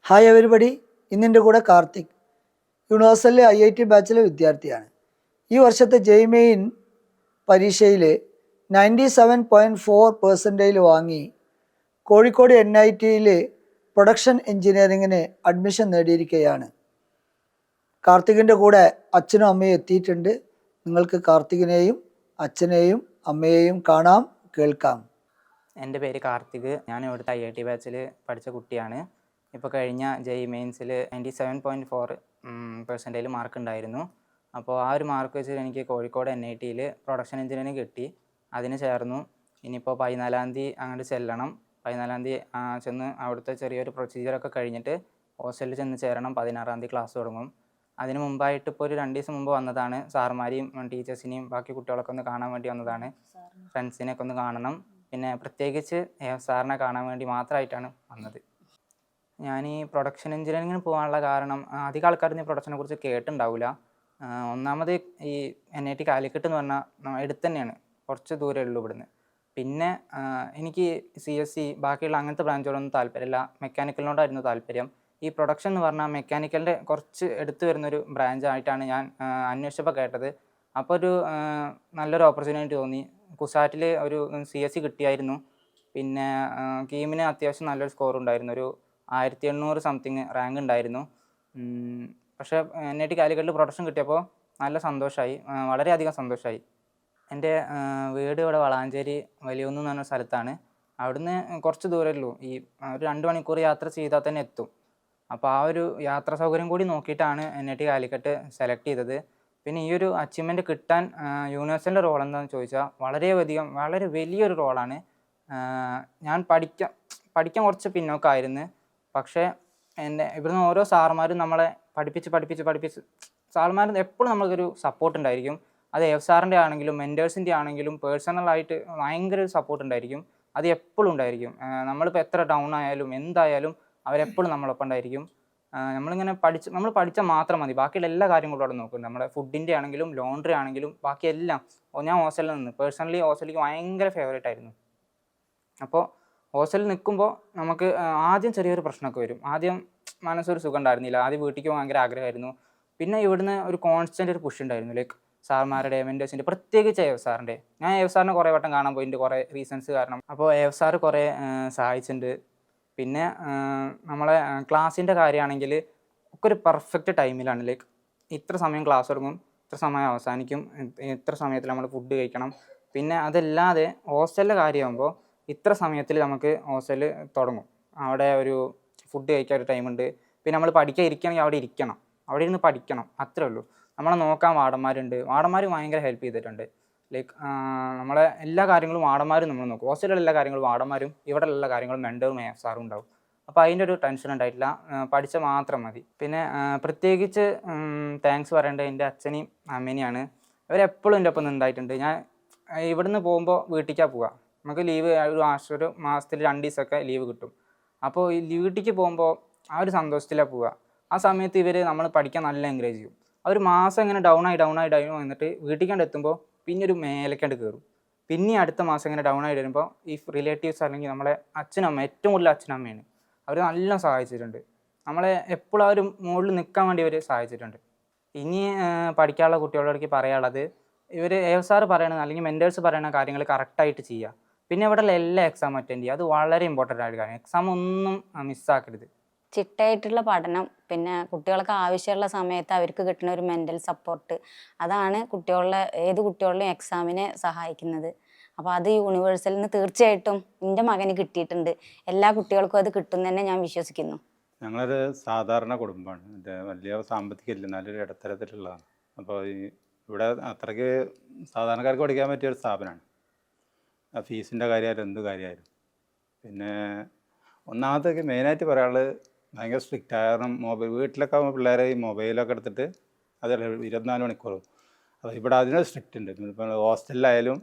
Hi everybody, ഇന്നിൻ്റെ കൂടെ Karthik, യൂണിവേഴ്സലിലെ IIT ബാച്ചിലെ വിദ്യാർത്ഥിയാണ്. ഈ വർഷത്തെ മെയിൻ പരീക്ഷയിൽ 97.4% വാങ്ങി കോഴിക്കോട് NITയിൽ പ്രൊഡക്ഷൻ എഞ്ചിനീയറിങ്ങിന് അഡ്മിഷൻ നേടിയിരിക്കുകയാണ്. കാർത്തികിൻ്റെ കൂടെ അച്ഛനും അമ്മയും എത്തിയിട്ടുണ്ട്. നിങ്ങൾക്ക് കാർത്തികിനെയും അച്ഛനെയും അമ്മയെയും കാണാം, കേൾക്കാം. എൻ്റെ പേര് കാർത്തിക്. ഞാൻ ഇവിടുത്തെ IIT ബാച്ചിൽ പഠിച്ച കുട്ടിയാണ്. ഇപ്പോൾ കഴിഞ്ഞ മെയിൻസിൽ 97.4% മാർക്ക് ഉണ്ടായിരുന്നു. അപ്പോൾ ആ ഒരു മാർക്ക് വെച്ച് എനിക്ക് കോഴിക്കോട് NITയിൽ പ്രൊഡക്ഷൻ എഞ്ചിനീയറിംഗ് കിട്ടി. അതിന് ചേർന്നു. ഇനിയിപ്പോൾ 14-ാം തീയതി അങ്ങോട്ട് ചെല്ലണം. 14-ാം തീയതി ചെന്ന് അവിടുത്തെ ചെറിയൊരു പ്രൊസീജിയറൊക്കെ കഴിഞ്ഞിട്ട് ഹോസ്റ്റലിൽ ചെന്ന് ചേരണം. 16-ാം തീയതി ക്ലാസ് തുടങ്ങും. അതിന് മുമ്പായിട്ട് ഇപ്പോൾ ഒരു 2 ദിവസം മുമ്പ് വന്നതാണ്. സാറുമാരെയും ടീച്ചേഴ്സിനെയും ബാക്കി കുട്ടികളൊക്കെ ഒന്ന് കാണാൻ വേണ്ടി വന്നതാണ്. ഫ്രണ്ട്സിനെയൊക്കെ ഒന്ന് കാണണം. പിന്നെ പ്രത്യേകിച്ച് സാറിനെ കാണാൻ വേണ്ടി മാത്രമായിട്ടാണ് വന്നത്. ഞാൻ ഈ പ്രൊഡക്ഷൻ എഞ്ചിനീയറിങ്ങിന് പോകാനുള്ള കാരണം, അധികം ആൾക്കാരൊന്നും ഈ പ്രൊഡക്ഷനെ കുറിച്ച് കേട്ടിട്ടുണ്ടാവില്ല. ഒന്നാമത് ഈ NIT കാലിക്കറ്റ് എന്ന് പറഞ്ഞാൽ അടുത്ത് തന്നെയാണ്, കുറച്ച് ദൂരമേ ഉള്ളൂ ഇവിടുന്ന്. പിന്നെ എനിക്ക് CSE ബാക്കിയുള്ള അങ്ങനത്തെ ബ്രാഞ്ചുകളൊന്നും താല്പര്യമില്ല. മെക്കാനിക്കലിനോടായിരുന്നു താല്പര്യം. ഈ പ്രൊഡക്ഷൻ എന്ന് പറഞ്ഞാൽ മെക്കാനിക്കലിൻ്റെ കുറച്ച് എടുത്തു വരുന്നൊരു ബ്രാഞ്ചായിട്ടാണ് ഞാൻ അന്വേഷിച്ചപ്പോൾ കേട്ടത്. അപ്പോൾ ഒരു നല്ലൊരു ഓപ്പർച്യൂണിറ്റി തോന്നി. കുസാറ്റിൽ ഒരു CSE കിട്ടിയായിരുന്നു. പിന്നെ കീമിന് അത്യാവശ്യം നല്ലൊരു സ്കോർ ഉണ്ടായിരുന്നു. ഒരു 1800 സംതിങ് റാങ്ക് ഉണ്ടായിരുന്നു. പക്ഷേ NIT കാലിക്കറ്റിൽ പ്രൊഡക്ഷൻ കിട്ടിയപ്പോൾ നല്ല സന്തോഷമായി, വളരെയധികം സന്തോഷമായി. എൻ്റെ വീട് ഇവിടെ വളാഞ്ചേരി വലിയൊന്ന് എന്ന് പറഞ്ഞ സ്ഥലത്താണ്. അവിടുന്ന് കുറച്ച് ദൂരമേ, ഈ ഒരു 2 മണിക്കൂർ യാത്ര ചെയ്താൽ തന്നെ എത്തും. അപ്പോൾ ആ ഒരു യാത്രാ സൗകര്യം കൂടി നോക്കിയിട്ടാണ് NIT കാലിക്കറ്റ് സെലക്ട് ചെയ്തത്. പിന്നെ ഈ ഒരു അച്ചീവ്മെൻറ്റ് കിട്ടാൻ യൂണിവേഴ്സലിൻ്റെ റോൾ എന്താണെന്ന് ചോദിച്ചാൽ വളരെ വലിയൊരു റോളാണ്. ഞാൻ പഠിക്കാൻ കുറച്ച് പിന്നോക്കമായിരുന്നു. പക്ഷേ ഇവിടുന്ന് ഓരോ സാറുമാരും നമ്മളെ പഠിപ്പിച്ച് സാറുമാർ എപ്പോഴും നമ്മൾക്കൊരു സപ്പോർട്ട് ഉണ്ടായിരിക്കും. അത് സാറിൻ്റെ ആണെങ്കിലും മെൻറ്റേഴ്സിൻ്റെ ആണെങ്കിലും പേഴ്സണലായിട്ട് ഭയങ്കര ഒരു സപ്പോർട്ട് ഉണ്ടായിരിക്കും. അത് എപ്പോഴും ഉണ്ടായിരിക്കും. നമ്മളിപ്പോൾ എത്ര ഡൗൺ ആയാലും എന്തായാലും അവരെപ്പോഴും നമ്മളൊപ്പം ഉണ്ടായിരിക്കും. നമ്മൾ പഠിച്ചാൽ മാത്രം മതി, ബാക്കിയുള്ള എല്ലാ കാര്യങ്ങളും അവിടെ നോക്കും. നമ്മുടെ ഫുഡിൻ്റെ ആണെങ്കിലും ലോണ്ടറി ആണെങ്കിലും ബാക്കി എല്ലാം. ഞാൻ ഹോസ്റ്റലിൽ നിന്ന് പേഴ്സണലി ഹോസ്റ്റലിലേക്ക് ഭയങ്കര ഫേവറേറ്റ് ആയിരുന്നു. അപ്പോൾ ഹോസ്റ്റലിൽ നിൽക്കുമ്പോൾ നമുക്ക് ആദ്യം ചെറിയൊരു പ്രശ്നമൊക്കെ വരും. ആദ്യം മനസ്സൊരു സുഖം ഉണ്ടായിരുന്നില്ല. ആദ്യം വീട്ടിലേക്ക് പോകാൻ ഭയങ്കര ആഗ്രഹമായിരുന്നു. പിന്നെ ഇവിടുന്ന് ഒരു കോൺസ്റ്റൻ്റ് ഒരു പുഷ് ഉണ്ടായിരുന്നു. ലൈക്ക് സാർമാരുടെ മെൻറ്റേഴ്സിൻ്റെ, പ്രത്യേകിച്ച് സാറിൻ്റെ. ഞാൻ സാറിനെ കുറേ വട്ടം കാണാൻ പോയിട്ടുണ്ട്, കുറേ റീസൺസ് കാരണം. അപ്പോൾ സാർ കുറേ സഹായിച്ചിട്ടുണ്ട്. പിന്നെ നമ്മളെ ക്ലാസ്സിൻ്റെ കാര്യമാണെങ്കിൽ ഒക്കെ ഒരു പെർഫെക്റ്റ് ടൈമിലാണ്. ലൈക്ക് ഇത്ര സമയം ക്ലാസ് തുടങ്ങും, ഇത്ര സമയം അവസാനിക്കും, ഇത്ര സമയത്തിൽ നമ്മൾ ഫുഡ് കഴിക്കണം. പിന്നെ അതല്ലാതെ ഹോസ്റ്റലിലെ കാര്യമാകുമ്പോൾ ഇത്ര സമയത്തിൽ നമുക്ക് ഹോസ്റ്റലിൽ തുടങ്ങും. അവിടെ ഒരു ഫുഡ് കഴിക്കാൻ ഒരു ടൈമുണ്ട്. പിന്നെ നമ്മൾ പഠിക്കാൻ ഇരിക്കുകയാണെങ്കിൽ അവിടെ ഇരിക്കണം, അവിടെ ഇരുന്ന് പഠിക്കണം, അത്രേ ഉള്ളൂ. നമ്മളെ നോക്കാൻ വാർഡന്മാരുണ്ട്. വാർഡന്മാർ ഭയങ്കര ഹെൽപ്പ് ചെയ്തിട്ടുണ്ട്. ലൈക്ക് നമ്മളെ എല്ലാ കാര്യങ്ങളും വാർഡന്മാരും നമ്മൾ നോക്കും. ഹോസ്റ്റലിലുള്ള എല്ലാ കാര്യങ്ങളും വാർഡന്മാരും, ഇവിടെ എല്ലാ കാര്യങ്ങളും മെൻറ്ററും സാറും ഉണ്ടാവും. അപ്പോൾ അതിൻ്റെ ഒരു ടെൻഷൻ ഉണ്ടായിട്ടില്ല. പഠിച്ചാൽ മാത്രം മതി. പിന്നെ പ്രത്യേകിച്ച് താങ്ക്സ് പറയേണ്ടത് എൻ്റെ അച്ഛനെയും അമ്മേനെയാണ്. ഇവരെപ്പോഴും എൻ്റെ ഒപ്പം ഉണ്ടായിട്ടുണ്ട്. ഞാൻ ഇവിടുന്ന് പോകുമ്പോൾ വീട്ടിലേക്കാണ് പോവുക. നമുക്ക് ലീവ് ഒരു മാസത്തിൽ 2 ദിവസമൊക്കെ ലീവ് കിട്ടും. അപ്പോൾ ഈ വീട്ടിലേക്ക് പോകുമ്പോൾ ആ ഒരു സന്തോഷത്തിലാണ് പോവുക. ആ സമയത്ത് ഇവർ നമ്മൾ പഠിക്കാൻ നല്ല എൻകറേജ് ചെയ്യും. ആ ഒരു മാസം ഇങ്ങനെ ഡൗൺ ആയി വന്നിട്ട് വീട്ടിലേക്കാണ്ട് എത്തുമ്പോൾ പിന്നെ ഒരു മേലേക്കാണ്ട് കയറും. പിന്നെ അടുത്ത മാസം ഇങ്ങനെ ഡൗൺ ആയി വരുമ്പോൾ ഈ റിലേറ്റീവ്സ് അല്ലെങ്കിൽ നമ്മളെ അച്ഛനമ്മ, ഏറ്റവും കൂടുതൽ അച്ഛനമ്മയാണ്, അവർ നല്ല സഹായിച്ചിട്ടുണ്ട്. നമ്മളെ എപ്പോഴും ആ ഒരു മുകളിൽ നിൽക്കാൻ വേണ്ടി അവർ സഹായിച്ചിട്ടുണ്ട്. ഇനി പഠിക്കാനുള്ള കുട്ടികളോടേക്ക് പറയാനുള്ളത്, ഇവർ സാർ പറയണത് അല്ലെങ്കിൽ മെൻറ്റേഴ്സ് പറയുന്ന കാര്യങ്ങൾ കറക്റ്റായിട്ട് ചെയ്യുക. പിന്നെ ഇവിടെയുള്ള എല്ലാ എക്സാം അറ്റൻഡ് ചെയ്യുക. അത് വളരെ ഇമ്പോർട്ടൻ്റ് ആയിട്ട് കാര്യം. എക്സാം ഒന്നും മിസ്സാക്കരുത്. ചിട്ടയായിട്ടുള്ള പഠനം, പിന്നെ കുട്ടികൾക്ക് ആവശ്യമുള്ള സമയത്ത് അവർക്ക് കിട്ടുന്ന ഒരു മെൻ്റൽ സപ്പോർട്ട്, അതാണ് ഏത് കുട്ടികളുടെയും എക്സാമിനെ സഹായിക്കുന്നത്. അപ്പോൾ അത് യൂണിവേഴ്സലിൽ നിന്ന് തീർച്ചയായിട്ടും എൻ്റെ മകന് കിട്ടിയിട്ടുണ്ട്. എല്ലാ കുട്ടികൾക്കും അത് കിട്ടും തന്നെ ഞാൻ വിശ്വസിക്കുന്നു. ഞങ്ങളൊരു സാധാരണ കുടുംബമാണ്. വലിയ സാമ്പത്തികമില്ല, നല്ലൊരു ഇടത്തരത്തിലുള്ളതാണ്. അപ്പോൾ ഇവിടെ അത്രയ്ക്ക് സാധാരണക്കാർക്ക് പഠിക്കാൻ പറ്റിയൊരു സ്ഥാപനമാണ്. ഫീസിൻ്റെ കാര്യമായാലും എന്ത് കാര്യമായാലും. പിന്നെ ഒന്നാമത്തേക്ക് മെയിനായിട്ട് പറയാനുള്ളത് ഭയങ്കര സ്ട്രിക്റ്റ് ആയ കാരണം വീട്ടിലൊക്കെ ആകുമ്പോൾ പിള്ളേരെ ഈ മൊബൈലൊക്കെ എടുത്തിട്ട് അതല്ല 24 മണിക്കൂറും. അപ്പോൾ ഇവിടെ അതിനൊരു സ്ട്രിക്റ്റ് ഉണ്ട്. ഇപ്പോൾ ഹോസ്റ്റലിലായാലും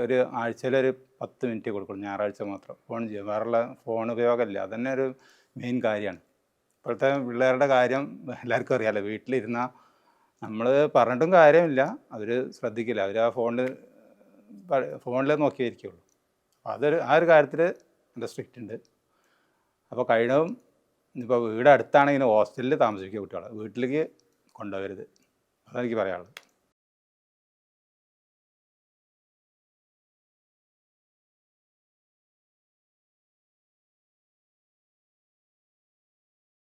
ഒരു ആഴ്ചയിലൊരു 10 മിനിറ്റ് കൊടുക്കണം, ഞായറാഴ്ച മാത്രം ഫോൺ ചെയ്യും. വേറെയുള്ള ഫോൺ ഉപയോഗമില്ല. അതന്നെ ഒരു മെയിൻ കാര്യമാണ്. ഇപ്പോഴത്തെ പിള്ളേരുടെ കാര്യം എല്ലാവർക്കും അറിയാമല്ലോ. വീട്ടിലിരുന്നാൽ നമ്മൾ പറഞ്ഞിട്ടും കാര്യമില്ല, അവർ ശ്രദ്ധിക്കില്ല. അവർ ആ ഫോണിൽ നോക്കിയിരിക്കുള്ളൂ. അപ്പോൾ ആ ഒരു കാര്യത്തിൽ നല്ല സ്ട്രിക്റ്റ് ഉണ്ട്. അപ്പോൾ കഴിയണവും ഇനിയിപ്പോൾ വീട് അടുത്താണെങ്കിൽ ഹോസ്റ്റലിൽ താമസിക്കുക കുട്ടികളെ വീട്ടിലേക്ക് കൊണ്ടുപോകരുത്, അതെനിക്ക് പറയാനുള്ളത്.